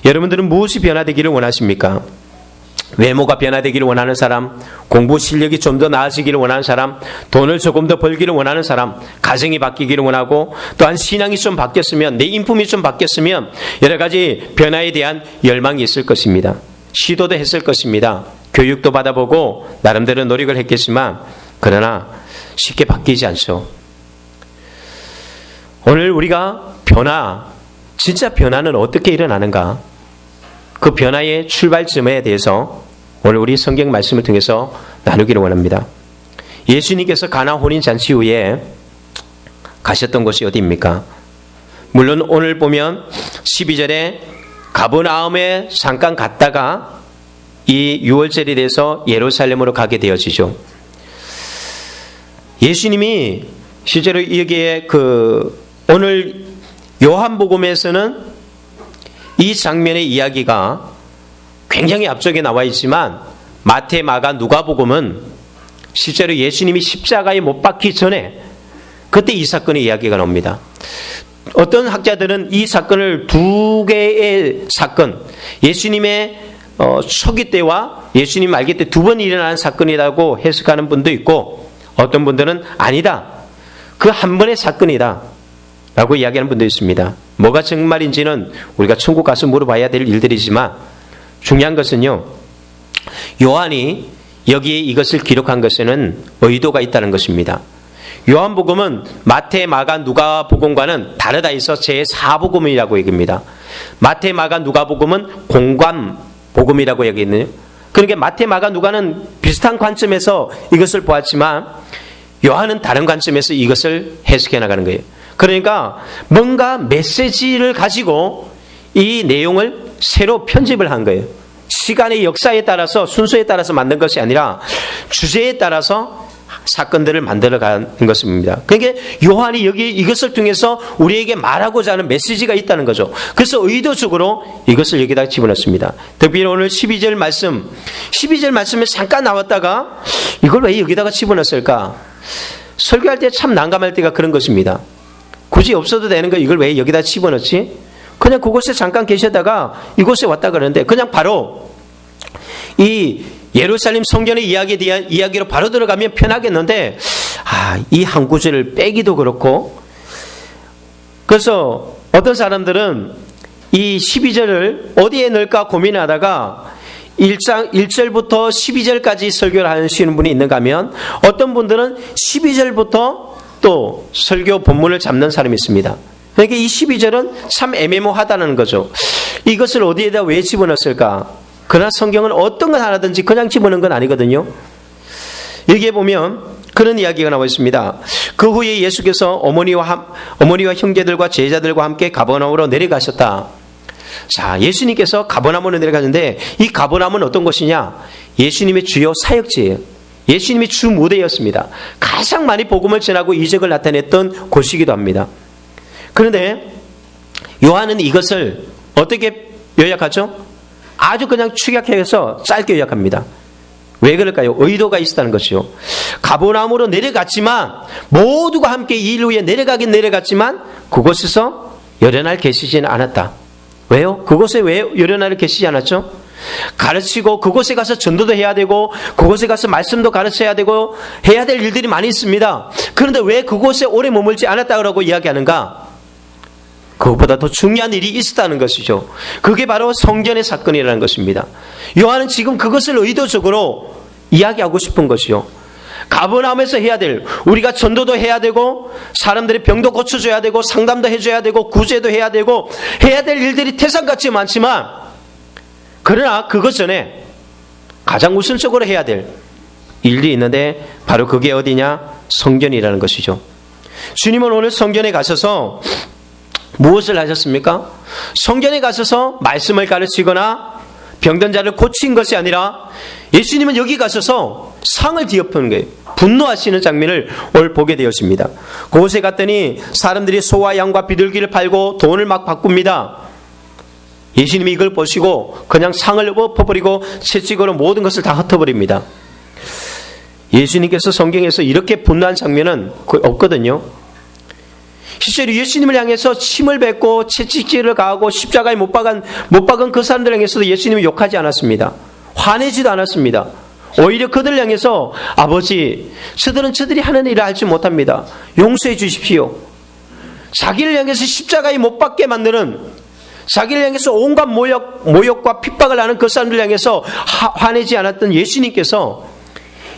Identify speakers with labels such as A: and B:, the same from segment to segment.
A: 여러분들은 무엇이 변화되기를 원하십니까? 외모가 변화되기를 원하는 사람, 공부 실력이 좀 더 나아지기를 원하는 사람, 돈을 조금 더 벌기를 원하는 사람, 가정이 바뀌기를 원하고, 또한 신앙이 좀 바뀌었으면, 내 인품이 좀 바뀌었으면 여러 가지 변화에 대한 열망이 있을 것입니다. 시도도 했을 것입니다. 교육도 받아보고 나름대로 노력을 했겠지만 그러나 쉽게 바뀌지 않죠. 오늘 우리가 진짜 변화는 어떻게 일어나는가? 그 변화의 출발점에 대해서 오늘 우리 성경 말씀을 통해서 나누기를 원합니다. 예수님께서 가나 혼인잔치 후에 가셨던 곳이 어디입니까? 물론 오늘 보면 12절에 가버나움에 잠깐 갔다가 이 6월절이 돼서 예루살렘으로 가게 되어지죠. 예수님이 실제로 여기에 오늘 요한복음에서는 이 장면의 이야기가 굉장히 앞쪽에 나와 있지만 마태, 마가, 누가복음은 실제로 예수님이 십자가에 못 박기 전에 그때 이 사건의 이야기가 나옵니다. 어떤 학자들은 이 사건을 두 개의 사건, 예수님의 초기 때와 예수님 말기 때 두 번 일어나는 사건이라고 해석하는 분도 있고, 어떤 분들은 아니다, 그 한 번의 사건이다 라고 이야기하는 분도 있습니다. 뭐가 정말인지는 우리가 천국 가서 물어봐야 될 일들이지만 중요한 것은요, 요한이 여기에 이것을 기록한 것에는 의도가 있다는 것입니다. 요한복음은 마태, 마가, 누가복음과는 다르다 해서 제4복음이라고 얘기합니다. 마태, 마가, 누가복음은 공관복음이라고 얘기했네요. 그러니까 마태, 마가, 누가는 비슷한 관점에서 이것을 보았지만 요한은 다른 관점에서 이것을 해석해 나가는 거예요. 그러니까 뭔가 메시지를 가지고 이 내용을 새로 편집을 한 거예요. 시간의 역사에 따라서, 순서에 따라서 만든 것이 아니라 주제에 따라서 사건들을 만들어가는 것입니다. 그러니까 요한이 여기 이것을 통해서 우리에게 말하고자 하는 메시지가 있다는 거죠. 그래서 의도적으로 이것을 여기다 집어넣습니다. 특별히 오늘 12절 말씀에 잠깐 나왔다가 이걸 왜 여기다가 집어넣었을까? 설교할 때 참 난감할 때가 그런 것입니다. 굳이 없어도 되는 거 이걸 왜 여기다 집어넣지? 그냥 그곳에 잠깐 계셨다가 이곳에 왔다 그러는데 그냥 바로 이 예루살렘 성전의 이야기에 대한 이야기로 바로 들어가면 편하겠는데 이 한 구절을 빼기도 그렇고, 그래서 어떤 사람들은 이 12절을 어디에 넣을까 고민하다가 1절부터 12절까지 설교를 하시는 분이 있는가 하면 어떤 분들은 12절부터 또 설교 본문을 잡는 사람이 있습니다. 그러니까 이 12절은 참 애매모호하다는 거죠. 이것을 어디에다 왜 집어넣었을까? 그러나 성경은 어떤 건 하나든지 그냥 집어넣은 건 아니거든요. 여기에 보면 그런 이야기가 나와 있습니다. 그 후에 예수께서 어머니와 형제들과 제자들과 함께 가버나움으로 내려가셨다. 자, 예수님께서 가버나움으로 내려가는데 이 가버나움은 어떤 곳이냐? 예수님의 주요 사역지예요. 예수님의 주 무대였습니다. 가장 많이 복음을 전하고 이적을 나타냈던 곳이기도 합니다. 그런데 요한은 이것을 어떻게 요약하죠? 아주 그냥 축약해서 짧게 요약합니다. 왜 그럴까요? 의도가 있었다는 것이요. 가버나움으로 내려갔지만 모두가 함께 이 일 후에 내려가긴 내려갔지만 그곳에서 여러 날 계시지는 않았다. 왜요? 그곳에 왜 여러 날을 계시지 않았죠? 가르치고 그곳에 가서 전도도 해야 되고 그곳에 가서 말씀도 가르쳐야 되고 해야 될 일들이 많이 있습니다. 그런데 왜 그곳에 오래 머물지 않았다고 이야기하는가? 그것보다 더 중요한 일이 있었다는 것이죠. 그게 바로 성전의 사건이라는 것입니다. 요한은 지금 그것을 의도적으로 이야기하고 싶은 것이요. 가버나움에서 해야 될, 우리가 전도도 해야 되고 사람들의 병도 고쳐줘야 되고 상담도 해줘야 되고 구제도 해야 되고 해야 될 일들이 태산같이 많지만, 그러나 그것 전에 가장 우선적으로 해야 될 일이 있는데 바로 그게 어디냐? 성전이라는 것이죠. 주님은 오늘 성전에 가셔서 무엇을 하셨습니까? 성전에 가셔서 말씀을 가르치거나 병든 자를 고친 것이 아니라 예수님은 여기 가셔서 상을 뒤엎는 거예요. 분노하시는 장면을 오늘 보게 되었습니다. 그곳에 갔더니 사람들이 소와 양과 비둘기를 팔고 돈을 막 바꿉니다. 예수님이 이걸 보시고 그냥 상을 엎어버리고 채찍으로 모든 것을 다 흩어버립니다. 예수님께서 성경에서 이렇게 분노한 장면은 거의 없거든요. 실제로 예수님을 향해서 침을 뱉고 채찍질을 가하고 십자가에 못 박은 그 사람들 향해서도 예수님이 욕하지 않았습니다. 화내지도 않았습니다. 오히려 그들 향해서 아버지, 저들이 하는 일을 알지 못합니다. 용서해 주십시오. 자기를 향해서 십자가에 못 박게 만드는, 자기를 향해서 온갖 모욕과 핍박을 하는 그 사람들 향해서 화내지 않았던 예수님께서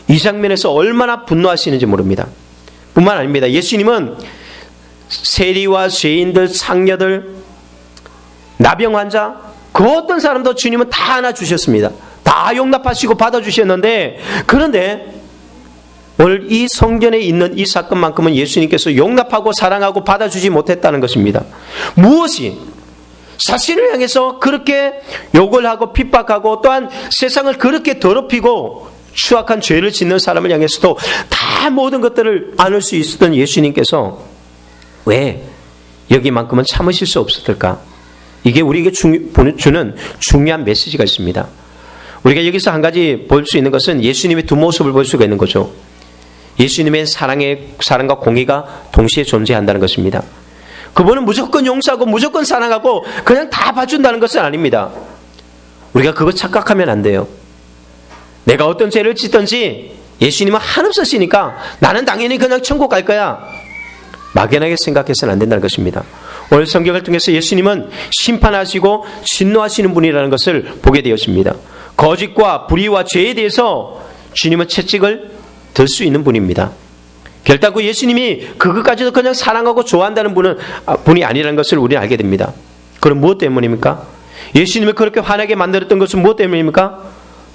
A: 이 장면에서 얼마나 분노하시는지 모릅니다. 뿐만 아닙니다. 예수님은 세리와 죄인들, 상녀들, 나병 환자, 그 어떤 사람도 주님은 다 안아주셨습니다. 다 용납하시고 받아주셨는데, 그런데 오늘 이 성전에 있는 이 사건만큼은 예수님께서 용납하고 사랑하고 받아주지 못했다는 것입니다. 무엇이 자신을 향해서 그렇게 욕을 하고 핍박하고 또한 세상을 그렇게 더럽히고 추악한 죄를 짓는 사람을 향해서도 다 모든 것들을 안을 수 있었던 예수님께서 왜 여기만큼은 참으실 수 없었을까? 이게 우리에게 주는 중요한 메시지가 있습니다. 우리가 여기서 한 가지 볼 수 있는 것은 예수님의 두 모습을 볼 수가 있는 거죠. 예수님의 사랑과 공의가 동시에 존재한다는 것입니다. 그분은 무조건 용서하고 무조건 사랑하고 그냥 다 봐준다는 것은 아닙니다. 우리가 그거 착각하면 안 돼요. 내가 어떤 죄를 짓든지 예수님은 한없으시니까 나는 당연히 그냥 천국 갈 거야, 막연하게 생각해서는 안 된다는 것입니다. 오늘 성경을 통해서 예수님은 심판하시고 진노하시는 분이라는 것을 보게 되었습니다. 거짓과 불의와 죄에 대해서 주님은 채찍을 들 수 있는 분입니다. 결단코 예수님이 그것까지도 그냥 사랑하고 좋아한다는 분이 아니라는 것을 우리는 알게 됩니다. 그럼 무엇 때문입니까? 예수님을 그렇게 화나게 만들었던 것은 무엇 때문입니까?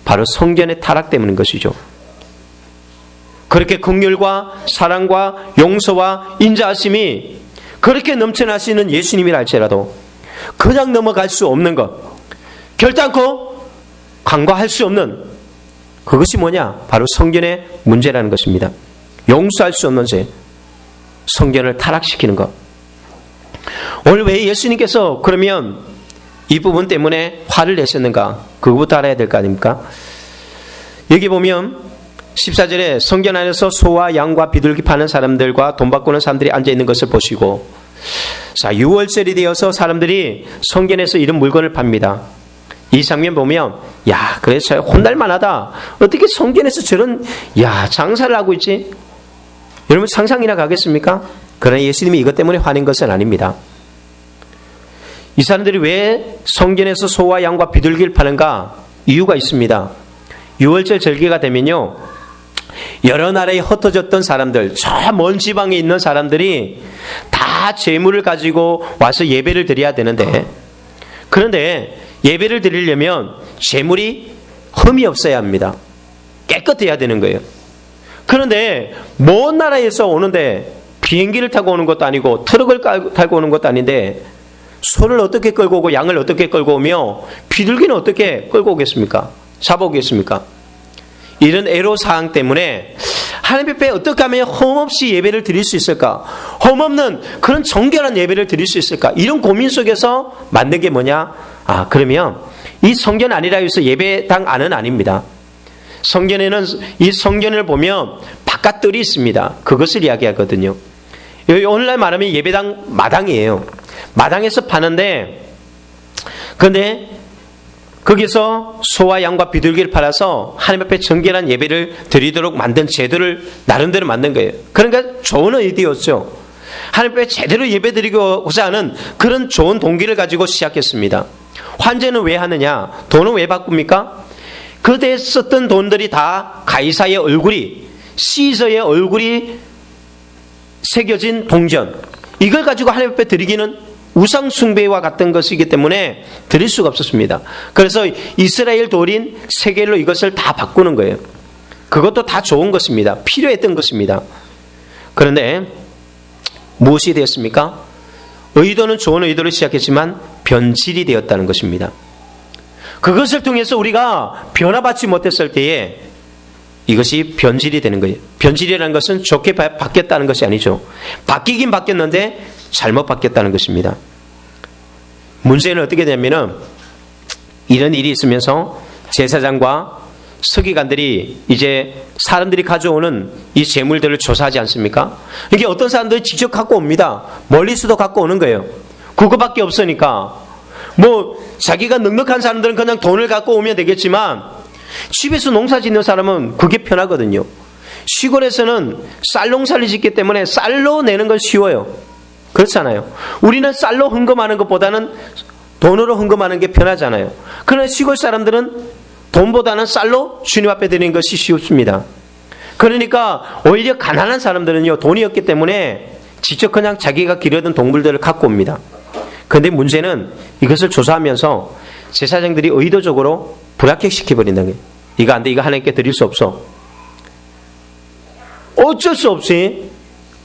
A: 바로 성전의 타락 때문인 것이죠. 그렇게 긍휼과 사랑과 용서와 인자하심이 그렇게 넘쳐나시는 예수님이라 할지라도 그냥 넘어갈 수 없는 것, 결단코 간과할 수 없는 그것이 뭐냐? 바로 성전의 문제라는 것입니다. 용서할 수 없는 죄, 성전을 타락시키는 것. 오늘 왜 예수님께서 그러면 이 부분 때문에 화를 내셨는가? 그거부터 알아야 될 거 아닙니까? 여기 보면 14절에 성전 안에서 소와 양과 비둘기 파는 사람들과 돈 바꾸는 사람들이 앉아있는 것을 보시고, 자, 6월절이 되어서 사람들이 성전에서 이런 물건을 팝니다. 이 장면 보면 야, 그래서 혼날만하다. 어떻게 성전에서 저런 장사를 하고 있지? 여러분 상상이나 가겠습니까? 그러나 예수님이 이것 때문에 화낸 것은 아닙니다. 이 사람들이 왜 성전에서 소와 양과 비둘기를 파는가? 이유가 있습니다. 6월절 절기가 되면요, 여러 나라에 흩어졌던 사람들, 저 먼 지방에 있는 사람들이 다 재물을 가지고 와서 예배를 드려야 되는데, 그런데 예배를 드리려면 재물이 흠이 없어야 합니다. 깨끗해야 되는 거예요. 그런데 먼 나라에서 오는데 비행기를 타고 오는 것도 아니고 트럭을 타고 오는 것도 아닌데 소를 어떻게 끌고 오고 양을 어떻게 끌고 오며 비둘기는 어떻게 끌고 오겠습니까? 잡아오겠습니까? 이런 애로사항 때문에 하나님 앞에 어떻게 하면 험없이 예배를 드릴 수 있을까? 험없는 그런 정결한 예배를 드릴 수 있을까? 이런 고민 속에서 만든 게 뭐냐? 그러면 이 성전 아니라 해서 예배당 안은 아닙니다. 성전에는, 이 성전을 보면 바깥들이 있습니다. 그것을 이야기하거든요. 오늘날 말하면 예배당 마당이에요. 마당에서 파는데, 그런데 거기서 소와 양과 비둘기를 팔아서 하나님 앞에 정결한 예배를 드리도록 만든 제도를 나름대로 만든 거예요. 그러니까 좋은 의도였죠. 하나님 앞에 제대로 예배 드리고자 하는 그런 좋은 동기를 가지고 시작했습니다. 환제는 왜 하느냐? 돈은 왜 바꿉니까? 그때 썼던 돈들이 다 가이사의 얼굴이, 시저의 얼굴이 새겨진 동전, 이걸 가지고 하나님 앞에 드리기는 우상 숭배와 같은 것이기 때문에 드릴 수가 없었습니다. 그래서 이스라엘 돌인 세겔로 이것을 다 바꾸는 거예요. 그것도 다 좋은 것입니다. 필요했던 것입니다. 그런데 무엇이 되었습니까? 의도는 좋은 의도로 시작했지만 변질이 되었다는 것입니다. 그것을 통해서 우리가 변화받지 못했을 때에 이것이 변질이 되는 거예요. 변질이라는 것은 좋게 바뀌었다는 것이 아니죠. 바뀌긴 바뀌었는데 잘못 바뀌었다는 것입니다. 문제는 어떻게 되냐면은 이런 일이 있으면서 제사장과 서기관들이 이제 사람들이 가져오는 이 재물들을 조사하지 않습니까? 이게 어떤 사람들이 직접 갖고 옵니다. 멀리서도 갖고 오는 거예요. 그거밖에 없으니까. 뭐 자기가 넉넉한 사람들은 그냥 돈을 갖고 오면 되겠지만 집에서 농사 짓는 사람은 그게 편하거든요. 시골에서는 쌀 농사를 짓기 때문에 쌀로 내는 건 쉬워요. 그렇잖아요. 우리는 쌀로 헌금하는 것보다는 돈으로 헌금하는 게 편하잖아요. 그러나 시골 사람들은 돈보다는 쌀로 주님 앞에 드리는 것이 쉽습니다. 그러니까 오히려 가난한 사람들은요, 돈이 없기 때문에 직접 그냥 자기가 기르던 동물들을 갖고 옵니다. 그런데 문제는 이것을 조사하면서 제사장들이 의도적으로 불합격시켜버린다는 거예요. 이거 안 돼, 이거 하나님께 드릴 수 없어. 어쩔 수 없이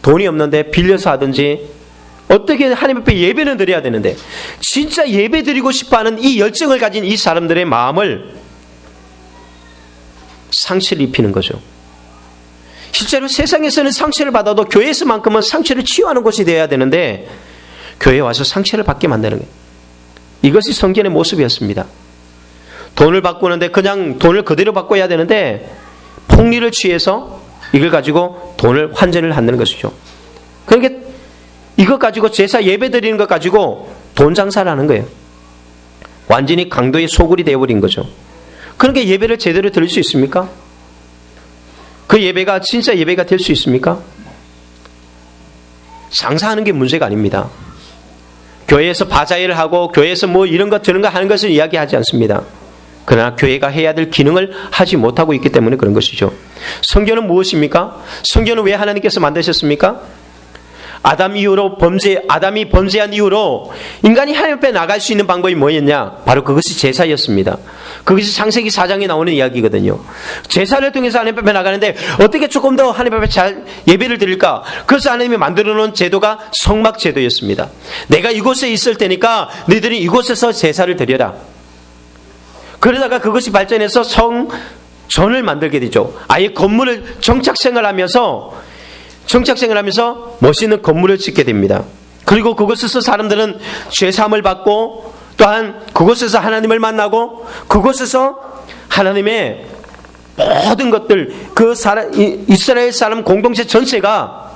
A: 돈이 없는데 빌려서 하든지 어떻게 하나님 앞에 예배는 드려야 되는데 진짜 예배 드리고 싶어하는 이 열정을 가진 이 사람들의 마음을 상처를 입히는 거죠. 실제로 세상에서는 상처를 받아도 교회에서만큼은 상처를 치유하는 곳이 되어야 되는데 교회에 와서 상처를 받게 만드는 거예요. 이것이 성전의 모습이었습니다. 돈을 바꾸는데 그냥 돈을 그대로 바꿔야 되는데 폭리를 취해서 이걸 가지고 돈을 환전을 하는 것이죠. 그러니까 이것 가지고 제사 예배 드리는 것 가지고 돈 장사를 하는 거예요. 완전히 강도의 소굴이 되어버린 거죠. 그러니까 예배를 제대로 드릴 수 있습니까? 그 예배가 진짜 예배가 될 수 있습니까? 장사하는 게 문제가 아닙니다. 교회에서 바자회를 하고 교회에서 뭐 이런 것 저런 거 하는 것을 이야기하지 않습니다. 그러나 교회가 해야 될 기능을 하지 못하고 있기 때문에 그런 것이죠. 성전은 무엇입니까? 성전은 왜 하나님께서 만드셨습니까? 아담이 범죄한 이후로 인간이 하나님 앞에 나갈 수 있는 방법이 뭐였냐? 바로 그것이 제사였습니다. 그것이 창세기 4장에 나오는 이야기거든요. 제사를 통해서 하나님 앞에 나가는데 어떻게 조금 더 하나님 앞에 잘 예배를 드릴까? 그래서 하나님이 만들어 놓은 제도가 성막 제도였습니다. 내가 이곳에 있을 테니까 너희들이 이곳에서 제사를 드려라. 그러다가 그것이 발전해서 성전을 만들게 되죠. 아예 건물을 정착생활 하면서 멋있는 건물을 짓게 됩니다. 그리고 그곳에서 사람들은 죄사함을 받고 또한 그곳에서 하나님을 만나고 그곳에서 하나님의 모든 것들 이스라엘 사람 공동체 전체가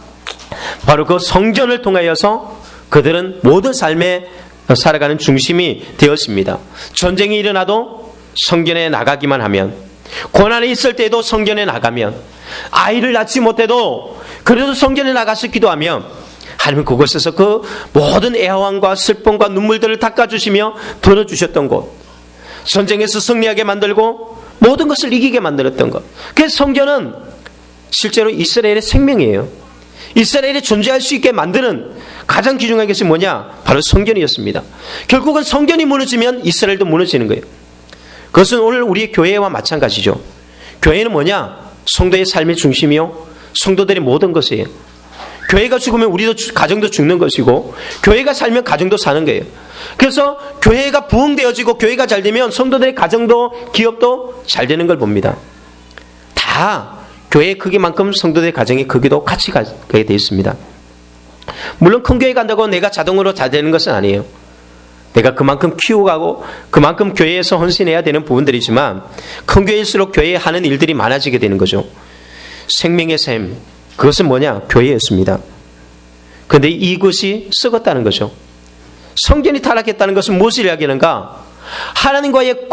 A: 바로 그 성전을 통하여서 그들은 모든 삶에 살아가는 중심이 되었습니다. 전쟁이 일어나도 성전에 나가기만 하면, 고난이 있을 때도 성전에 나가면, 아이를 낳지 못해도 그래도 성전에 나가서 기도하면 하나님은 그곳에서 그 모든 애환과 슬픔과 눈물들을 닦아주시며 들어주셨던 곳, 전쟁에서 승리하게 만들고 모든 것을 이기게 만들었던 것. 그래서 성전은 실제로 이스라엘의 생명이에요. 이스라엘이 존재할 수 있게 만드는 가장 귀중한 것이 뭐냐? 바로 성전이었습니다. 결국은 성전이 무너지면 이스라엘도 무너지는 거예요. 그것은 오늘 우리의 교회와 마찬가지죠. 교회는 뭐냐? 성도의 삶의 중심이요, 성도들의 모든 것이에요. 교회가 죽으면 우리도 가정도 죽는 것이고, 교회가 살면 가정도 사는 거예요. 그래서 교회가 부흥되어지고 교회가 잘 되면 성도들의 가정도 기업도 잘 되는 걸 봅니다. 다 교회의 크기만큼 성도들의 가정의 크기도 같이 가게 되어 있습니다. 물론 큰 교회 간다고 내가 자동으로 잘 되는 것은 아니에요. 내가 그만큼 키워가고 그만큼 교회에서 헌신해야 되는 부분들이지만 큰 교회일수록 교회에 하는 일들이 많아지게 되는 거죠. 생명의 샘, 그것은 뭐냐? 교회였습니다. 그런데 이것이 썩었다는 거죠. 성전이 타락했다는 것은 무엇을 이야기하는가? 하나님과의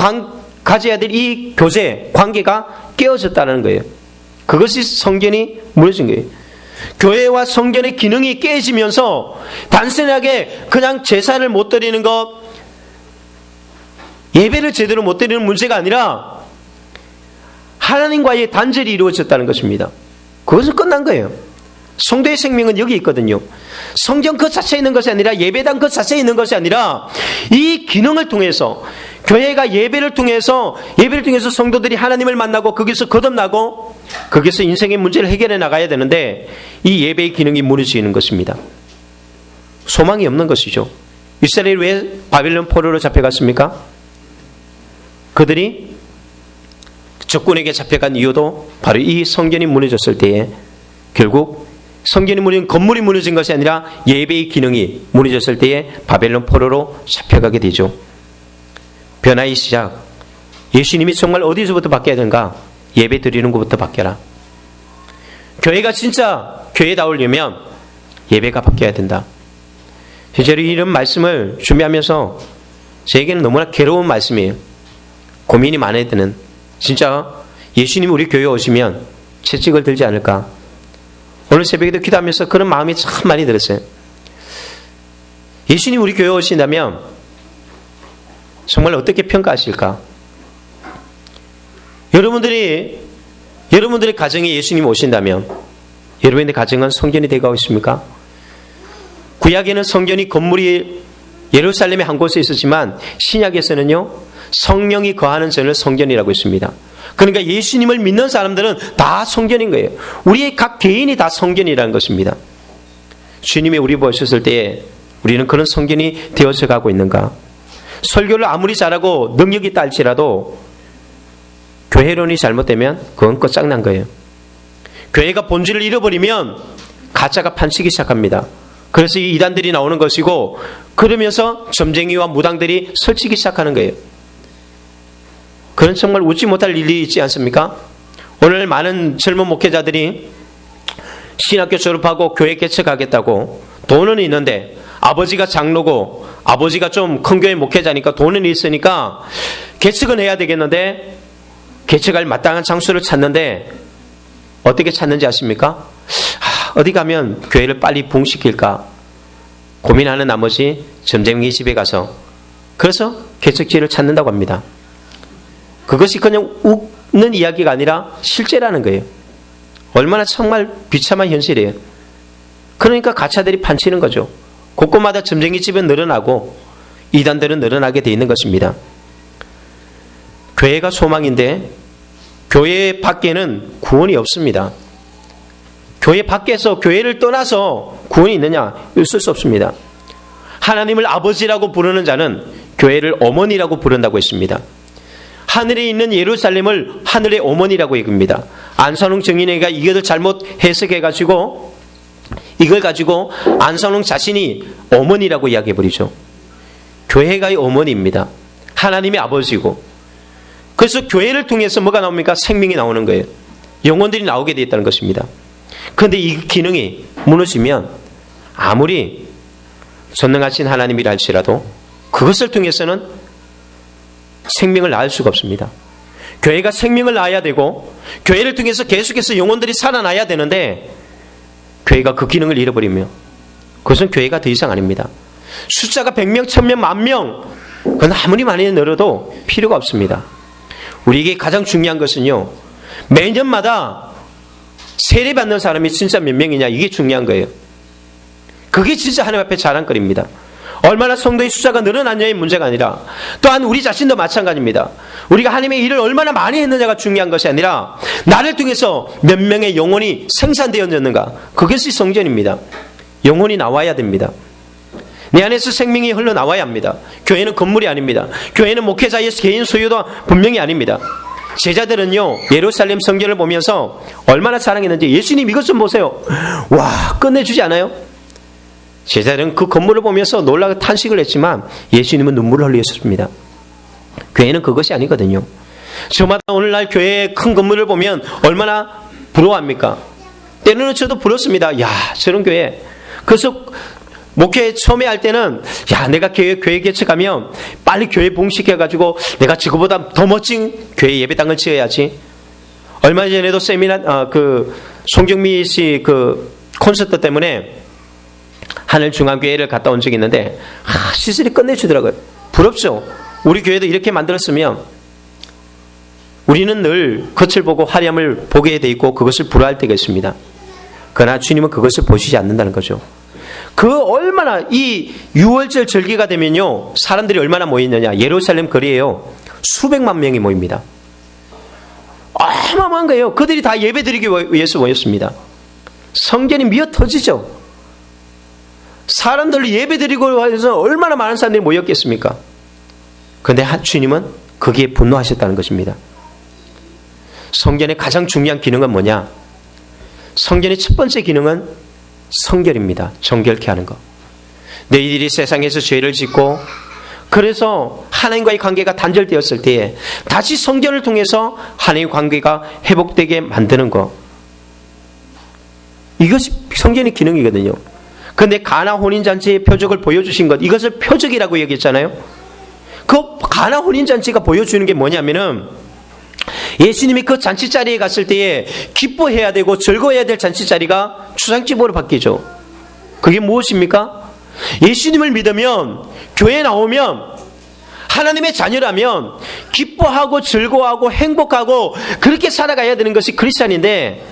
A: 가져야 될 이 교제, 관계가 깨어졌다는 거예요. 그것이 성전이 무너진 거예요. 교회와 성전의 기능이 깨지면서 단순하게 그냥 제사를 못 드리는 것, 예배를 제대로 못 드리는 문제가 아니라 하나님과의 단절이 이루어졌다는 것입니다. 그것은 끝난 거예요. 성도의 생명은 여기 있거든요. 성전 그 자체에 있는 것이 아니라, 예배당 그 자체에 있는 것이 아니라 이 기능을 통해서, 교회가 예배를 통해서 성도들이 하나님을 만나고 거기서 거듭나고 거기서 인생의 문제를 해결해 나가야 되는데 이 예배의 기능이 무너지는 것입니다. 소망이 없는 것이죠. 이스라엘이 왜 바벨론 포로로 잡혀갔습니까? 그들이 적군에게 잡혀간 이유도 바로 이 성전이 무너졌을 때에, 결국 성전이 무너진, 건물이 무너진 것이 아니라 예배의 기능이 무너졌을 때에 바벨론 포로로 잡혀가게 되죠. 변화의 시작, 예수님이 정말 어디서부터 바뀌어야 되는가? 예배 드리는 것부터 바뀌어라. 교회가 진짜 교회다우려면 예배가 바뀌어야 된다. 실제로 이런 말씀을 준비하면서 저에게는 너무나 괴로운 말씀이에요. 고민이 많아야 되는. 진짜 예수님이 우리 교회에 오시면 채찍을 들지 않을까? 오늘 새벽에도 기도하면서 그런 마음이 참 많이 들었어요. 예수님이 우리 교회에 오신다면 정말 어떻게 평가하실까? 여러분들의 가정에 예수님이 오신다면 여러분의 가정은 성전이 되어가고 있습니까? 구약에는 성전이 건물이 예루살렘의 한 곳에 있었지만 신약에서는요 성령이 거하는 전을 성전이라고 했습니다. 그러니까 예수님을 믿는 사람들은 다 성전인 거예요. 우리의 각 개인이 다 성전이라는 것입니다. 주님이 우리 보셨을 때에 우리는 그런 성전이 되어서 가고 있는가? 설교를 아무리 잘하고 능력이 있다 할지라도 교회론이 잘못되면 그건 끝장난 거예요. 교회가 본질을 잃어버리면 가짜가 판치기 시작합니다. 그래서 이 이단들이 나오는 것이고 그러면서 점쟁이와 무당들이 설치기 시작하는 거예요. 그런 정말 웃지 못할 일이 있지 않습니까? 오늘 많은 젊은 목회자들이 신학교 졸업하고 교회 개척하겠다고 돈은 있는데 아버지가 장로고 아버지가 좀 큰 교회 목회자니까 돈은 있으니까 개척은 해야 되겠는데 개척할 마땅한 장소를 찾는데 어떻게 찾는지 아십니까? 어디 가면 교회를 빨리 부흥시킬까 고민하는 나머지 점쟁이 집에 가서 그래서 개척지를 찾는다고 합니다. 그것이 그냥 웃는 이야기가 아니라 실제라는 거예요. 얼마나 정말 비참한 현실이에요. 그러니까 가짜들이 판치는 거죠. 곳곳마다 점쟁이 집은 늘어나고 이단들은 늘어나게 돼 있는 것입니다. 교회가 소망인데 교회 밖에는 구원이 없습니다. 교회 밖에서 교회를 떠나서 구원이 있느냐? 있을 수 없습니다. 하나님을 아버지라고 부르는 자는 교회를 어머니라고 부른다고 했습니다. 하늘에 있는 예루살렘을 하늘의 어머니라고 얘기합니다. 안선홍 정인회가 이것을 잘못 해석해가지고 이걸 가지고 안선홍 자신이 어머니라고 이야기해버리죠. 교회가 어머니입니다. 하나님의 아버지고. 그래서 교회를 통해서 뭐가 나옵니까? 생명이 나오는 거예요. 영혼들이 나오게 되어 있다는 것입니다. 그런데 이 기능이 무너지면 아무리 전능하신 하나님이라 할지라도 그것을 통해서는 생명을 낳을 수가 없습니다. 교회가 생명을 낳아야 되고 교회를 통해서 계속해서 영혼들이 살아나야 되는데 교회가 그 기능을 잃어버리며 그것은 교회가 더 이상 아닙니다. 숫자가 100명, 1000명, 10,000명 그건 아무리 많이 늘어도 필요가 없습니다. 우리에게 가장 중요한 것은요 매년마다 세례받는 사람이 진짜 몇 명이냐 이게 중요한 거예요. 그게 진짜 하나님 앞에 자랑거리입니다. 얼마나 성도의 숫자가 늘어났냐의 문제가 아니라 또한 우리 자신도 마찬가지입니다. 우리가 하나님의 일을 얼마나 많이 했느냐가 중요한 것이 아니라 나를 통해서 몇 명의 영혼이 생산되었는가 그것이 성전입니다. 영혼이 나와야 됩니다. 내 안에서 생명이 흘러나와야 합니다. 교회는 건물이 아닙니다. 교회는 목회자의 개인 소유도 분명히 아닙니다. 제자들은요 예루살렘 성전을 보면서 얼마나 사랑했는지 예수님 이것 좀 보세요. 와 끝내주지 않아요? 제자들은 그 건물을 보면서 놀라고 탄식을 했지만 예수님은 눈물을 흘리셨습니다. 교회는 그것이 아니거든요. 저마다 오늘날 교회의 큰 건물을 보면 얼마나 부러워합니까? 때로는 저도 부럽습니다. 야 저런 교회. 그래서 목회 처음에 할 때는 야 내가 교회 개척하면 빨리 교회 봉식해가지고 내가 지금보다 더 멋진 교회 예배당을 지어야지. 얼마 전에도 세미나 송경미 씨 콘서트 때문에 하늘중앙교회를 갔다 온 적이 있는데 시설이 끝내주더라고요. 부럽죠. 우리 교회도 이렇게 만들었으면 우리는 늘 겉을 보고 화려함을 보게 돼 있고 그것을 부러워할 때가 있습니다. 그러나 주님은 그것을 보시지 않는다는 거죠. 얼마나 이 6월절 절기가 되면요 사람들이 얼마나 모이느냐. 예루살렘 거리에요 수백만 명이 모입니다. 어마어마한 거예요. 그들이 다 예배드리기 위해서 모였습니다. 성전이 미어 터지죠. 사람들을 예배드리고 해서 얼마나 많은 사람들이 모였겠습니까? 그런데 주님은 거기에 분노하셨다는 것입니다. 성전의 가장 중요한 기능은 뭐냐? 성전의 첫 번째 기능은 성결입니다. 정결케 하는 것. 너희들이 세상에서 죄를 짓고 그래서 하나님과의 관계가 단절되었을 때에 다시 성전을 통해서 하나님의 관계가 회복되게 만드는 것. 이것이 성전의 기능이거든요. 그런데 가나 혼인잔치의 표적을 보여주신 것, 이것을 표적이라고 얘기했잖아요. 그 가나 혼인잔치가 보여주는 게 뭐냐면은 예수님이 그 잔치자리에 갔을 때에 기뻐해야 되고 즐거워해야 될 잔치자리가 추상집으로 바뀌죠. 그게 무엇입니까? 예수님을 믿으면, 교회에 나오면, 하나님의 자녀라면 기뻐하고 즐거워하고 행복하고 그렇게 살아가야 되는 것이 크리스찬인데,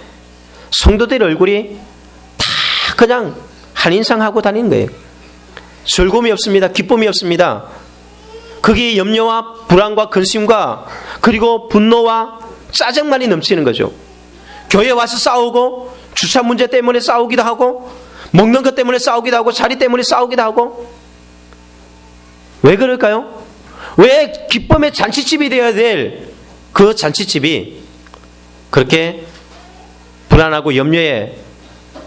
A: 성도들 얼굴이 다 그냥 한인상하고 다니는 거예요. 즐거움이 없습니다. 기쁨이 없습니다. 거기에 염려와 불안과 근심과 그리고 분노와 짜증만이 넘치는 거죠. 교회에 와서 싸우고, 주차 문제 때문에 싸우기도 하고, 먹는 것 때문에 싸우기도 하고, 자리 때문에 싸우기도 하고. 왜 그럴까요? 왜 기쁨의 잔치집이 되어야 될 그 잔치집이 그렇게 불안하고 염려에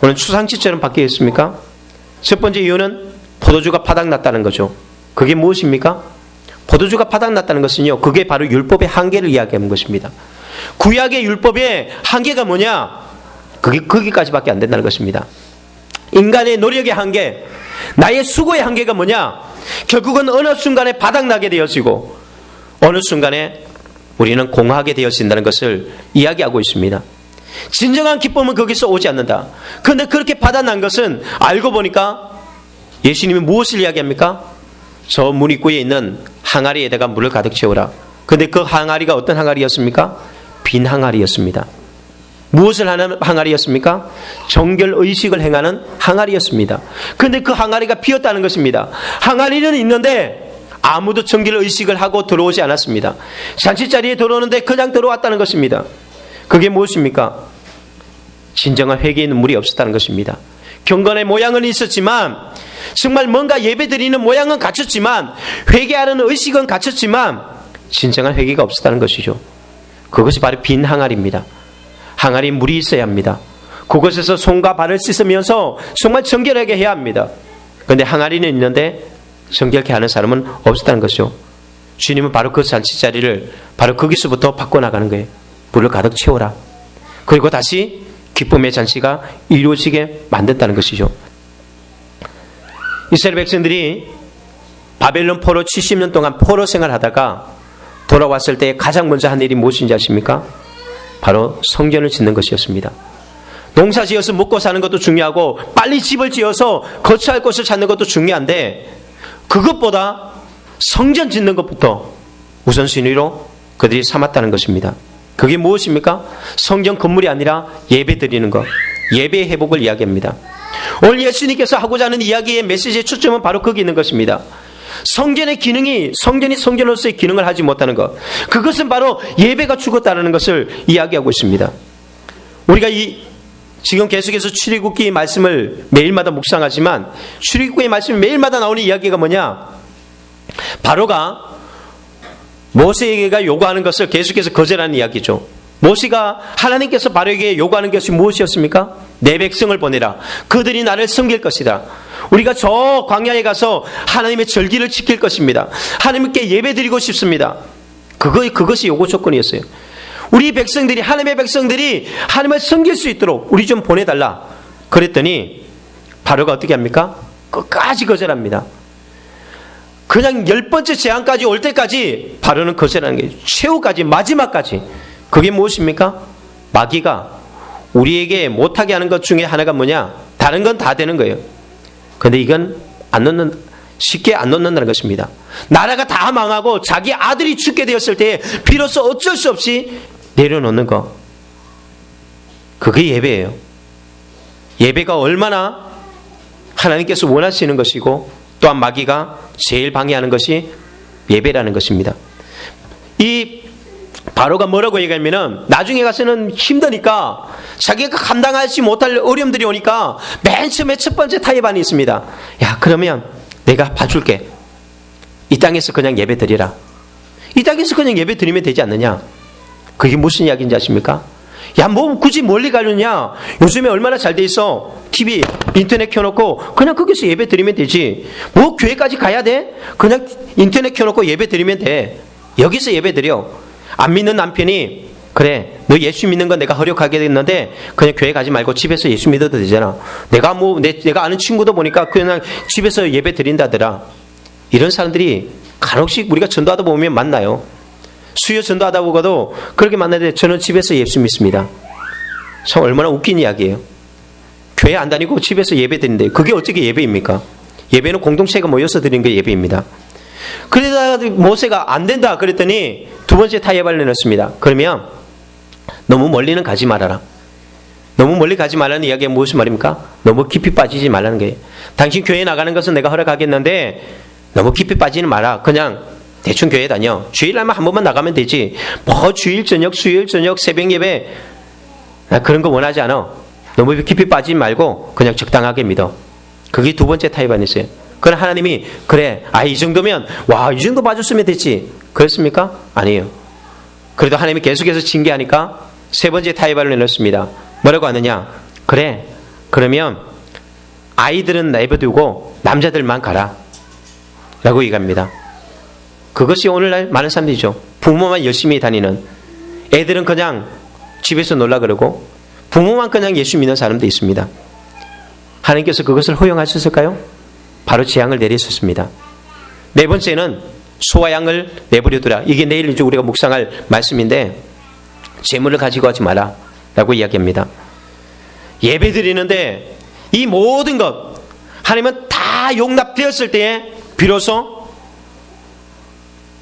A: 오는 추상집처럼 바뀌어 있습니까? 첫 번째 이유는 포도주가 바닥났다는 거죠. 그게 무엇입니까? 포도주가 바닥났다는 것은요, 그게 바로 율법의 한계를 이야기하는 것입니다. 구약의 율법의 한계가 뭐냐? 그게 거기까지밖에 안 된다는 것입니다. 인간의 노력의 한계, 나의 수고의 한계가 뭐냐? 결국은 어느 순간에 바닥나게 되어지고 어느 순간에 우리는 공허하게 되어진다는 것을 이야기하고 있습니다. 진정한 기쁨은 거기서 오지 않는다. 그런데 그렇게 바닥난 것은 알고 보니까 예수님이 무엇을 이야기합니까? 저 문 입구에 있는 항아리에다가 물을 가득 채우라. 그런데 그 항아리가 어떤 항아리였습니까? 빈 항아리였습니다. 무엇을 하는 항아리였습니까? 정결의식을 행하는 항아리였습니다. 그런데 그 항아리가 비었다는 것입니다. 항아리는 있는데 아무도 정결의식을 하고 들어오지 않았습니다. 잔치자리에 들어오는데 그냥 들어왔다는 것입니다. 그게 무엇입니까? 진정한 회개 있는 물이 없었다는 것입니다. 경건의 모양은 있었지만, 정말 뭔가 예배드리는 모양은 갖췄지만, 회개하는 의식은 갖췄지만 진정한 회개가 없었다는 것이죠. 그것이 바로 빈 항아리입니다. 항아리에 물이 있어야 합니다. 그곳에서 손과 발을 씻으면서 정말 정결하게 해야 합니다. 그런데 항아리는 있는데 정결케 하는 사람은 없었다는 것이죠. 주님은 바로 그 잔치자리를 바로 거기서부터 바꿔나가는 거예요. 물을 가득 채워라. 그리고 다시 기쁨의 잔치가 이루어지게 만든다는 것이죠. 이스라엘 백성들이 바벨론 포로 70년 동안 포로 생활하다가 돌아왔을 때 가장 먼저 한 일이 무엇인지 아십니까? 바로 성전을 짓는 것이었습니다. 농사 지어서 먹고 사는 것도 중요하고 빨리 집을 지어서 거처할 곳을 찾는 것도 중요한데, 그것보다 성전 짓는 것부터 우선순위로 그들이 삼았다는 것입니다. 그게 무엇입니까? 성전 건물이 아니라 예배 드리는 것, 예배의 회복을 이야기합니다. 오늘 예수님께서 하고자 하는 이야기의 메시지의 초점은 바로 거기 있는 것입니다. 성전의 기능이, 성전이 성전으로서의 기능을 하지 못하는 것, 그것은 바로 예배가 죽었다는 것을 이야기하고 있습니다. 우리가 지금 계속해서 출애굽기 말씀을 매일마다 묵상하지만, 출애굽기의 말씀이 매일마다 나오는 이야기가 뭐냐? 바로가 모세에게 요구하는 것을 계속해서 거절하는 이야기죠. 모세가 하나님께서 바로에게 요구하는 것이 무엇이었습니까? 내 백성을 보내라. 그들이 나를 섬길 것이다. 우리가 저 광야에 가서 하나님의 절기를 지킬 것입니다. 하나님께 예배드리고 싶습니다. 그것이 요구 조건이었어요. 우리 백성들이, 하나님의 백성들이 하나님을 섬길 수 있도록 우리 좀 보내달라. 그랬더니 바로가 어떻게 합니까? 끝까지 거절합니다. 그냥 10번째 재앙까지 올 때까지 바로는 거절하는 게 최후까지, 마지막까지. 그게 무엇입니까? 마귀가 우리에게 못하게 하는 것 중에 하나가 뭐냐? 다른 건 다 되는 거예요. 그런데 이건 쉽게 안 놓는다는 것입니다. 나라가 다 망하고 자기 아들이 죽게 되었을 때 비로소 어쩔 수 없이 내려놓는 것. 그게 예배예요. 예배가 얼마나 하나님께서 원하시는 것이고, 또한 마귀가 제일 방해하는 것이 예배라는 것입니다. 이 바로가 뭐라고 얘기하면은, 나중에 가서는 힘드니까, 자기가 감당하지 못할 어려움들이 오니까 맨 처음에 첫 번째 타협안이 있습니다. 야, 그러면 내가 봐줄게. 이 땅에서 그냥 예배 드리라. 이 땅에서 그냥 예배 드리면 되지 않느냐? 그게 무슨 이야기인지 아십니까? 야, 뭐 굳이 멀리 가느냐? 요즘에 얼마나 잘 돼 있어. TV, 인터넷 켜놓고 그냥 거기서 예배 드리면 되지. 뭐 교회까지 가야 돼? 그냥 인터넷 켜놓고 예배 드리면 돼. 여기서 예배 드려. 안 믿는 남편이 그래, 너 예수 믿는 건 내가 허락하게 됐는데 그냥 교회 가지 말고 집에서 예수 믿어도 되잖아. 내가 아는 친구도 보니까 그냥 집에서 예배 드린다더라. 이런 사람들이 간혹씩 우리가 전도하다 보면 만나요. 수요 전도하다 보고도 그렇게 만나는데 저는 집에서 예수 믿습니다. 참 얼마나 웃긴 이야기예요. 교회 안 다니고 집에서 예배 드리는데 그게 어떻게 예배입니까? 예배는 공동체가 모여서 드리는 게 예배입니다. 그러다가 모세가 안 된다 그랬더니 두 번째 타협을 내놨습니다. 그러면 너무 멀리는 가지 말아라. 너무 멀리 가지 말라는 이야기가 무슨 말입니까? 너무 깊이 빠지지 말라는 거예요. 당신 교회 나가는 것은 내가 허락하겠는데 너무 깊이 빠지는 마라. 그냥 대충 교회 다녀. 주일날만 한 번만 나가면 되지. 뭐 주일 저녁, 수요일 저녁, 새벽 예배 그런 거 원하지 않아. 너무 깊이 빠지지 말고 그냥 적당하게 믿어. 그게 두 번째 타입 아니었어요. 그럼 하나님이 그래, 이 정도면 이 정도 봐줬으면 됐지. 그렇습니까? 아니에요. 그래도 하나님이 계속해서 징계하니까 세 번째 타입을 내놓습니다. 뭐라고 하느냐? 그래, 그러면 아이들은 내버두고 남자들만 가라 라고 얘기합니다. 그것이 오늘날 많은 사람들이죠. 부모만 열심히 다니는, 애들은 그냥 집에서 놀라 그러고 부모만 그냥 예수 믿는 사람도 있습니다. 하나님께서 그것을 허용하셨을까요? 바로 재앙을 내리셨습니다. 네 번째는 소와 양을 내버려두라. 이게 내일 이제 우리가 묵상할 말씀인데 재물을 가지고 하지 마라 라고 이야기합니다. 예배 드리는데 이 모든 것 하나님은 다 용납되었을 때에 비로소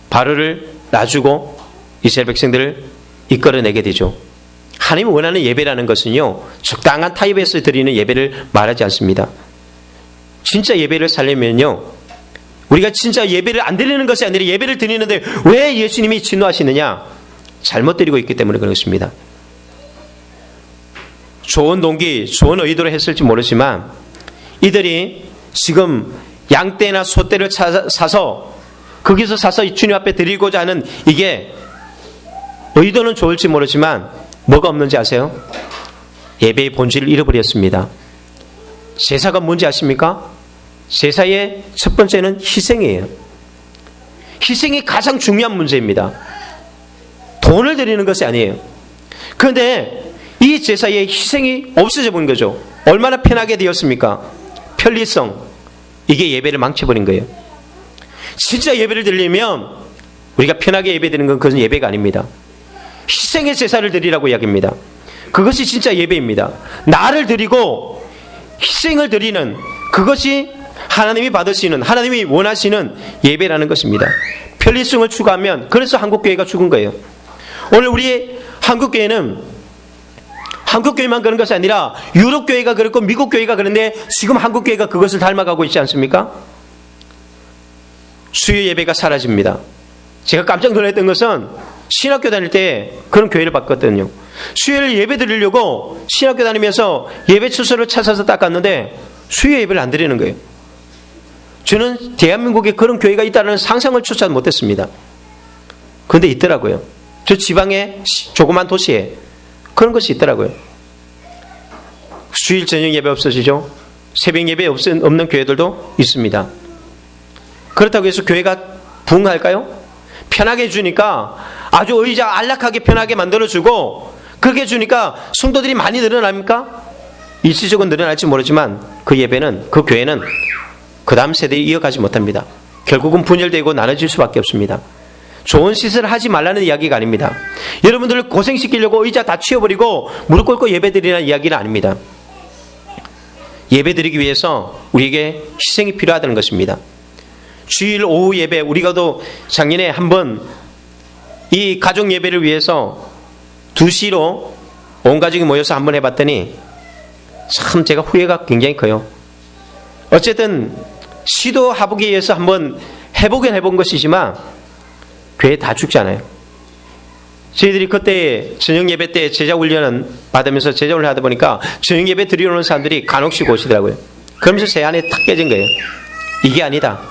A: 바로를 놔주고 이스라엘 백성들을 이끌어내게 되죠. 하나님이 원하는 예배라는 것은요, 적당한 타입에서 드리는 예배를 말하지 않습니다. 진짜 예배를 살려면요, 우리가 진짜 예배를 안 드리는 것이 아니라 예배를 드리는데 왜 예수님이 진노하시느냐? 잘못 드리고 있기 때문에 그렇습니다. 좋은 동기, 좋은 의도로 했을지 모르지만 이들이 지금 양떼나 소떼를 사서 거기서 사서 주님 앞에 드리고자 하는 이게 의도는 좋을지 모르지만 뭐가 없는지 아세요? 예배의 본질을 잃어버렸습니다. 제사가 뭔지 아십니까? 제사의 첫 번째는 희생이에요. 희생이 가장 중요한 문제입니다. 돈을 드리는 것이 아니에요. 그런데 이 제사의 희생이 없어져 버린 거죠. 얼마나 편하게 되었습니까? 편리성. 이게 예배를 망쳐버린 거예요. 진짜 예배를 드리려면 우리가 편하게 예배 드리는 건 그것은 예배가 아닙니다. 희생의 제사를 드리라고 이야기합니다. 그것이 진짜 예배입니다. 나를 드리고 희생을 드리는 그것이 하나님이 받으시는, 하나님이 원하시는 예배라는 것입니다. 편리성을 추구하면, 그래서 한국교회가 죽은 거예요. 오늘 우리 한국교회는 한국교회만 그런 것이 아니라 유럽교회가 그렇고 미국교회가 그런데 지금 한국교회가 그것을 닮아가고 있지 않습니까? 수요 예배가 사라집니다. 제가 깜짝 놀랐던 것은 신학교 다닐 때 그런 교회를 봤거든요. 수요일 예배 드리려고 신학교 다니면서 예배 처소를 찾아서 닦았는데 수요 예배를 안 드리는 거예요. 저는 대한민국에 그런 교회가 있다는 상상을 조차 못했습니다. 그런데 있더라고요. 저 지방의 조그만 도시에 그런 것이 있더라고요. 수요일 저녁 예배 없어지죠. 새벽 예배 없는 교회들도 있습니다. 그렇다고 해서 교회가 부흥할까요? 편하게 해주니까 아주 의자 안락하게 편하게 만들어주고 그렇게 해주니까 성도들이 많이 늘어납니까? 일시적으로 늘어날지 모르지만 그 예배는, 그 교회는 그 다음 세대에 이어가지 못합니다. 결국은 분열되고 나눠질 수밖에 없습니다. 좋은 시설을 하지 말라는 이야기가 아닙니다. 여러분들을 고생시키려고 의자 다 치워버리고 무릎 꿇고 예배드리라는 이야기는 아닙니다. 예배드리기 위해서 우리에게 희생이 필요하다는 것입니다. 주일 오후 예배, 우리가도 작년에 한번 이 가족 예배를 위해서 2시로 온 가족이 모여서 한번 해봤더니 참 제가 후회가 굉장히 커요. 어쨌든 시도해보기 위해서 한번 해보긴 해본 것이지만 교회 다 죽잖아요. 저희들이 그때 저녁 예배 때 제자 훈련을 받으면서 제자 훈련을 하다 보니까 저녁 예배 드리러 오는 사람들이 간혹씩 오시더라고요. 그러면서 제 안에 탁 깨진 거예요. 이게 아니다.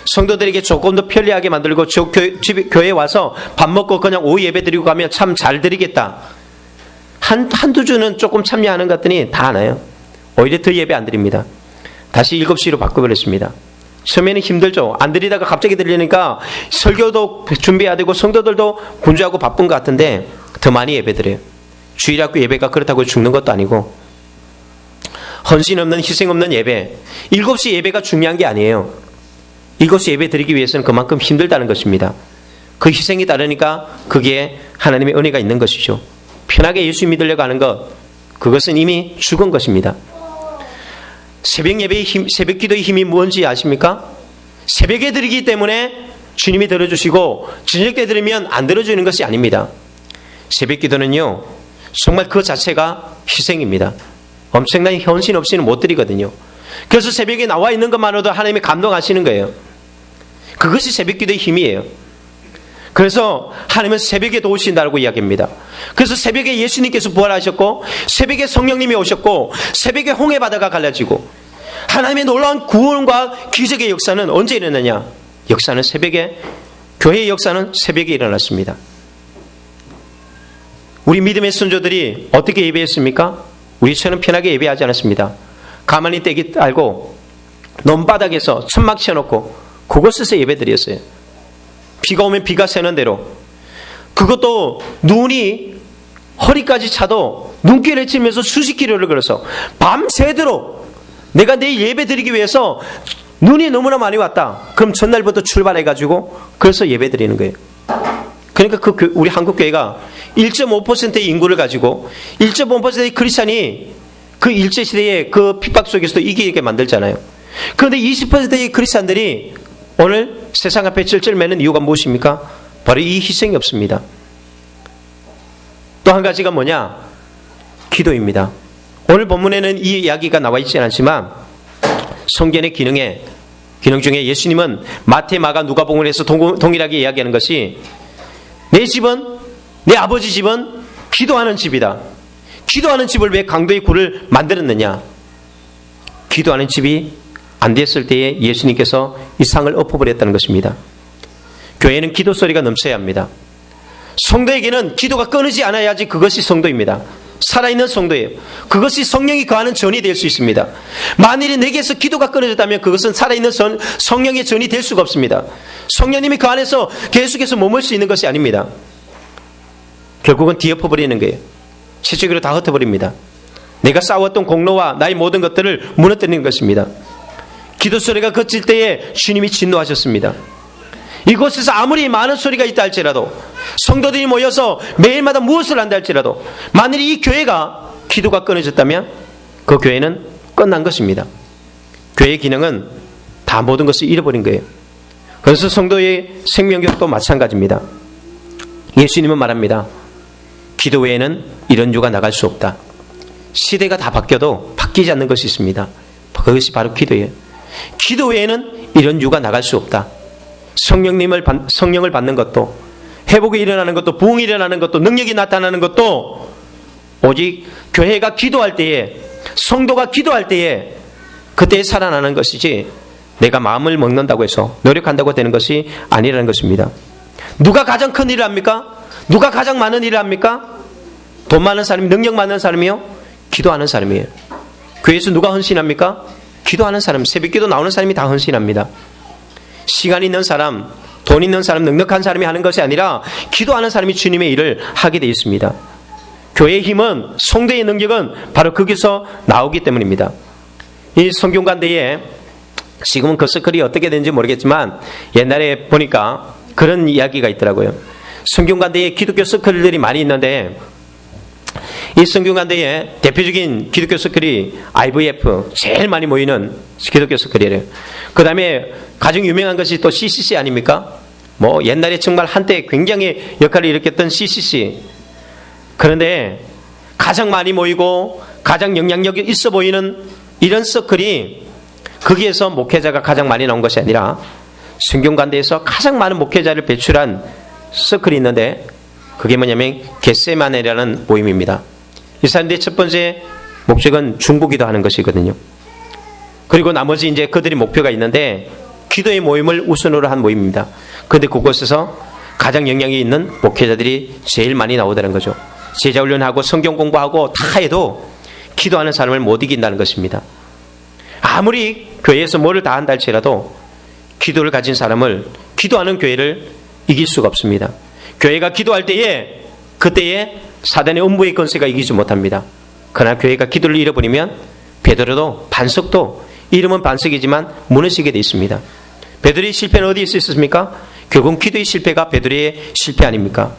A: 성도들에게 조금 더 편리하게 만들고 교회에 와서 밥 먹고 그냥 오후 예배 드리고 가면 참 잘 드리겠다 한두 주는 조금 참여하는 것 같더니 다 안 와요. 오히려 더 예배 안 드립니다. 다시 7시로 바꿔버렸습니다. 처음에는 힘들죠. 안 드리다가 갑자기 들리니까 설교도 준비해야 되고 성도들도 분주하고 바쁜 것 같은데 더 많이 예배 드려요. 주일학교 예배가 그렇다고 죽는 것도 아니고 헌신 없는 희생 없는 예배, 7시 예배가 중요한 게 아니에요. 7시 예배 드리기 위해서는 그만큼 힘들다는 것입니다. 그 희생이 따르니까 그게 하나님의 은혜가 있는 것이죠. 편하게 예수 믿으려고 하는 것, 그것은 이미 죽은 것입니다. 새벽 예배의 힘, 새벽 기도의 힘이 뭔지 아십니까? 새벽에 드리기 때문에 주님이 들어주시고 저녁 때 드리면 안 들어주는 것이 아닙니다. 새벽 기도는요, 정말 그 자체가 희생입니다. 엄청난 헌신 없이는 못 드리거든요. 그래서 새벽에 나와 있는 것만으로도 하나님이 감동하시는 거예요. 그것이 새벽 기도의 힘이에요. 그래서 하나님은 새벽에 도우신다고 이야기합니다. 그래서 새벽에 예수님께서 부활하셨고 새벽에 성령님이 오셨고 새벽에 홍해바다가 갈라지고 하나님의 놀라운 구원과 기적의 역사는 언제 일어나냐? 역사는 새벽에, 교회의 역사는 새벽에 일어났습니다. 우리 믿음의 선조들이 어떻게 예배했습니까? 우리처럼 편하게 예배하지 않았습니다. 가만히 떼기 알고 논바닥에서 천막 쳐놓고 그곳에서 예배드렸어요. 비가 오면 비가 새는 대로. 그것도 눈이 허리까지 차도 눈길을 치면서 수십 킬로를 걸어서 밤새도록 내가 내일 예배 드리기 위해서 눈이 너무나 많이 왔다. 그럼 전날부터 출발해가지고 그래서 예배 드리는 거예요. 그러니까 우리 한국 교회가 1.5%의 인구를 가지고 1.5%의 크리스찬이 그 일제시대의 그 핍박 속에서도 이기게 만들잖아요. 그런데 20%의 크리스찬들이 오늘 세상 앞에 쩔쩔매는 이유가 무엇입니까? 바로 이 희생이 없습니다. 또 한 가지가 뭐냐? 기도입니다. 오늘 본문에는 이 이야기가 나와 있지는 않지만 성경의 기능 중에 예수님은 마태, 마가, 누가복음에서 동일하게 이야기하는 것이 내 집은, 내 아버지 집은 기도하는 집이다. 기도하는 집을 왜 강도의 굴을 만들었느냐? 기도하는 집이 안 됐을 때에 예수님께서 이 상을 엎어버렸다는 것입니다. 교회는 기도 소리가 넘쳐야 합니다. 성도에게는 기도가 끊이지 않아야지 그것이 성도입니다. 살아있는 성도예요. 그것이 성령이 거하는 전이 될 수 있습니다. 만일에 내게서 기도가 끊어졌다면 그것은 살아있는 성령의 전이 될 수가 없습니다. 성령님이 그 안에서 계속해서 머물 수 있는 것이 아닙니다. 결국은 뒤엎어버리는 거예요. 최적으로 다 흩어버립니다. 내가 쌓았던 공로와 나의 모든 것들을 무너뜨리는 것입니다. 기도 소리가 그칠 때에 주님이 진노하셨습니다. 이곳에서 아무리 많은 소리가 있다 할지라도 성도들이 모여서 매일마다 무엇을 한다 할지라도 만일 이 교회가 기도가 끊어졌다면 그 교회는 끝난 것입니다. 교회의 기능은 다 모든 것을 잃어버린 거예요. 그래서 성도의 생명력도 마찬가지입니다. 예수님은 말합니다. 기도 외에는 이런 유가 나갈 수 없다. 시대가 다 바뀌어도 바뀌지 않는 것이 있습니다. 그것이 바로 기도예요. 기도 외에는 이런 유가 나갈 수 없다. 성령을 받는 것도, 회복이 일어나는 것도, 부흥이 일어나는 것도, 능력이 나타나는 것도 오직 교회가 기도할 때에, 성도가 기도할 때에 그때 살아나는 것이지 내가 마음을 먹는다고 해서 노력한다고 되는 것이 아니라는 것입니다. 누가 가장 큰 일을 합니까? 누가 가장 많은 일을 합니까? 돈 많은 사람이, 능력 많은 사람이요? 기도하는 사람이에요. 교회에서 누가 헌신합니까? 기도하는 사람, 새벽기도 나오는 사람이 다 헌신합니다. 시간 있는 사람, 돈 있는 사람, 넉넉한 사람이 하는 것이 아니라 기도하는 사람이 주님의 일을 하게 되어 있습니다. 교회의 힘은, 성도의 능력은 바로 거기서 나오기 때문입니다. 이 성균관대에 지금은 그 서클이 어떻게 되는지 모르겠지만 옛날에 보니까 그런 이야기가 있더라고요. 성균관대에 기독교 서클들이 많이 있는데 이 성균관대에 대표적인 기독교 서클이 IVF, 제일 많이 모이는 기독교 서클이래요. 그 다음에 가장 유명한 것이 또 CCC 아닙니까? 뭐 옛날에 정말 한때 굉장히 역할을 일으켰던 CCC. 그런데 가장 많이 모이고 가장 영향력이 있어 보이는 이런 서클이 거기에서 목회자가 가장 많이 나온 것이 아니라 성균관대에서 가장 많은 목회자를 배출한 서클이 있는데 그게 뭐냐면 겟세마네라는 모임입니다. 이 사람들의 첫 번째 목적은 중보기도 하는 것이거든요. 그리고 나머지 이제 그들의 목표가 있는데 기도의 모임을 우선으로 한 모임입니다. 그런데 그곳에서 가장 영향이 있는 목회자들이 제일 많이 나오다는 거죠. 제자 훈련하고 성경 공부하고 다 해도 기도하는 사람을 못 이긴다는 것입니다. 아무리 교회에서 뭐를 다 한다 할지라도 기도를 가진 사람을, 기도하는 교회를 이길 수가 없습니다. 교회가 기도할 때에 그때에 사단의 음부의 권세가 이기지 못합니다. 그러나 교회가 기도를 잃어버리면 베드로도 반석도 이름은 반석이지만 무너지게 되어 있습니다. 베드로의 실패는 어디에 있었습니까? 결국 기도의 실패가 베드로의 실패 아닙니까?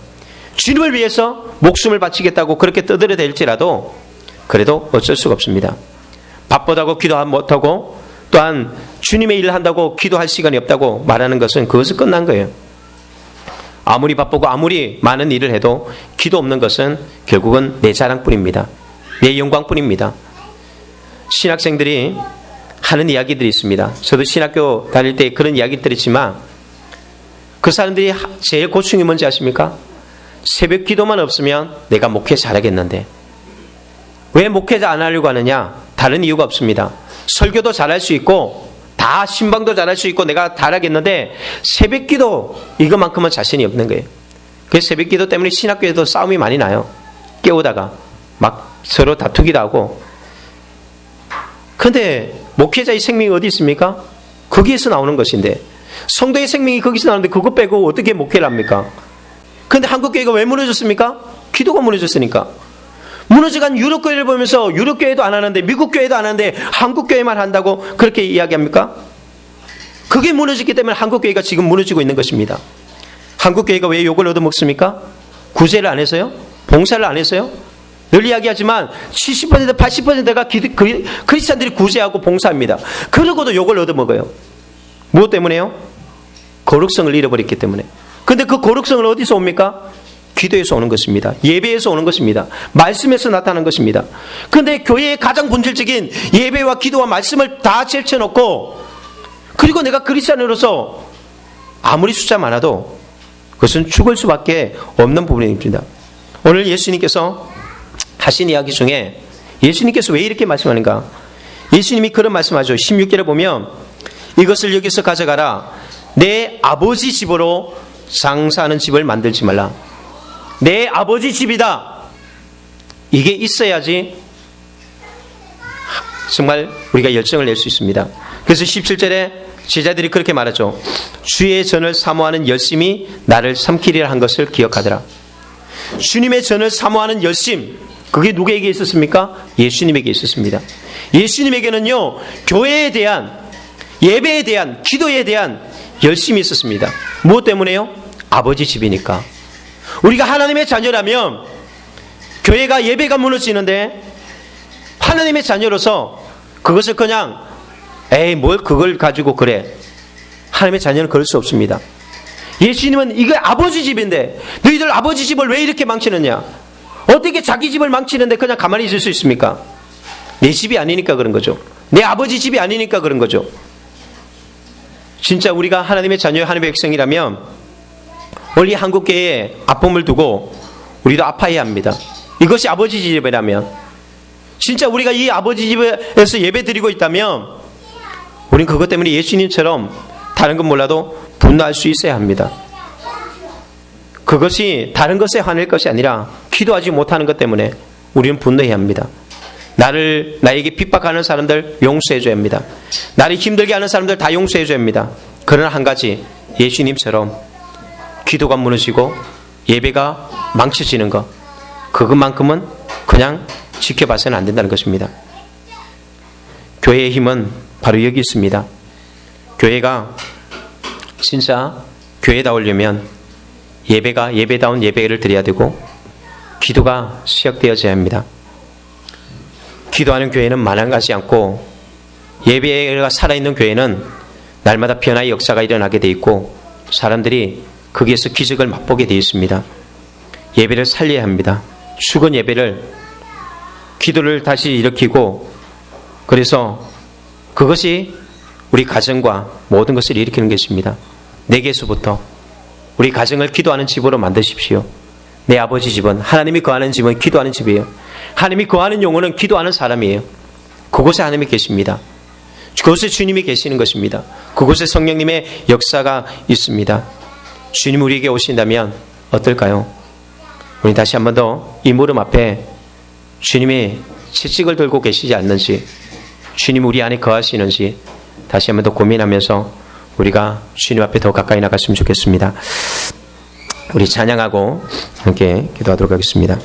A: 주님을 위해서 목숨을 바치겠다고 그렇게 떠들어댈지라도 그래도 어쩔 수가 없습니다. 바쁘다고 기도 못하고 또한 주님의 일을 한다고 기도할 시간이 없다고 말하는 것은 그것은 끝난 거예요. 아무리 바쁘고 아무리 많은 일을 해도 기도 없는 것은 결국은 내 자랑뿐입니다. 내 영광뿐입니다. 신학생들이 하는 이야기들이 있습니다. 저도 신학교 다닐 때 그런 이야기 들었지만 그 사람들이 제일 고충이 뭔지 아십니까? 새벽 기도만 없으면 내가 목회 잘하겠는데 왜 목회 안 하려고 하느냐? 다른 이유가 없습니다. 설교도 잘할 수 있고 다 신방도 잘할 수 있고 내가 잘하겠는데 새벽 기도 이것만큼은 자신이 없는 거예요. 그래서 새벽 기도 때문에 신학교에도 싸움이 많이 나요. 깨우다가 막 서로 다투기도 하고. 그런데 목회자의 생명이 어디 있습니까? 거기에서 나오는 것인데 성도의 생명이 거기서 나오는데 그거 빼고 어떻게 목회를 합니까? 그런데 한국교회가 왜 무너졌습니까? 기도가 무너졌으니까. 무너져간 유럽교회를 보면서 유럽교회도 안 하는데 미국교회도 안 하는데 한국교회만 한다고 그렇게 이야기합니까? 그게 무너졌기 때문에 한국교회가 지금 무너지고 있는 것입니다. 한국교회가 왜 욕을 얻어먹습니까? 구제를 안 해서요? 봉사를 안 해서요? 늘 이야기하지만 70% 80%가 크리스찬들이 구제하고 봉사합니다. 그러고도 욕을 얻어먹어요. 무엇 때문에요? 거룩성을 잃어버렸기 때문에. 근데 그 거룩성은 어디서 옵니까? 기도에서 오는 것입니다. 예배에서 오는 것입니다. 말씀에서 나타나는 것입니다. 그런데 교회의 가장 본질적인 예배와 기도와 말씀을 다 제쳐놓고 그리고 내가 그리스도인으로서 아무리 숫자 많아도 그것은 죽을 수밖에 없는 부분입니다. 오늘 예수님께서 하신 이야기 중에 예수님께서 왜 이렇게 말씀하는가? 예수님이 그런 말씀하죠. 16절에 보면 이것을 여기서 가져가라. 내 아버지 집으로 장사하는 집을 만들지 말라. 내 아버지 집이다. 이게 있어야지 정말 우리가 열정을 낼 수 있습니다. 그래서 17절에 제자들이 그렇게 말하죠. 주의 전을 사모하는 열심이 나를 삼키리라 한 것을 기억하더라. 주님의 전을 사모하는 열심, 그게 누구에게 있었습니까? 예수님에게 있었습니다. 예수님에게는요, 교회에 대한, 예배에 대한, 기도에 대한 열심이 있었습니다. 무엇 때문에요? 아버지 집이니까. 우리가 하나님의 자녀라면 교회가 예배가 무너지는데 하나님의 자녀로서 그것을 그냥 에이 뭘 그걸 가지고 그래. 하나님의 자녀는 그럴 수 없습니다. 예수님은 이거 아버지 집인데 너희들 아버지 집을 왜 이렇게 망치느냐? 어떻게 자기 집을 망치는데 그냥 가만히 있을 수 있습니까? 내 집이 아니니까 그런 거죠. 내 아버지 집이 아니니까 그런 거죠. 진짜 우리가 하나님의 자녀, 하나님의 백성이라면 원래 한국교회에 아픔을 두고 우리도 아파해야 합니다. 이것이 아버지 집이라면, 진짜 우리가 이 아버지 집에서 예배 드리고 있다면 우린 그것 때문에 예수님처럼 다른 건 몰라도 분노할 수 있어야 합니다. 그것이 다른 것에 화낼 것이 아니라 기도하지 못하는 것 때문에 우리는 분노해야 합니다. 나에게 핍박하는 사람들 용서해줘야 합니다. 나를 힘들게 하는 사람들 다 용서해줘야 합니다. 그러나 한 가지, 예수님처럼 기도가 무너지고 예배가 망쳐지는 것, 그것만큼은 그냥 지켜봐서는 안 된다는 것입니다. 교회의 힘은 바로 여기 있습니다. 교회가 진짜 교회다우려면 예배가 예배다운 예배를 드려야 되고 기도가 시작되어져야 합니다. 기도하는 교회는 만만하지 않고 예배가 살아있는 교회는 날마다 변화의 역사가 일어나게 돼 있고 사람들이 거기에서 기적을 맛보게 되어 있습니다. 예배를 살려야 합니다. 죽은 예배를, 기도를 다시 일으키고, 그래서 그것이 우리 가정과 모든 것을 일으키는 것입니다. 내게서부터 우리 가정을 기도하는 집으로 만드십시오. 내 아버지 집은, 하나님이 거하는 집은 기도하는 집이에요. 하나님이 거하는 영혼은 기도하는 사람이에요. 그곳에 하나님이 계십니다. 그곳에 주님이 계시는 것입니다. 그곳에 성령님의 역사가 있습니다. 주님 우리에게 오신다면 어떨까요? 우리 다시 한 번 더 이 무릎 앞에 주님이 채찍을 들고 계시지 않는지, 주님 우리 안에 거하시는지 다시 한 번 더 고민하면서 우리가 주님 앞에 더 가까이 나갔으면 좋겠습니다. 우리 찬양하고 함께 기도하도록 하겠습니다.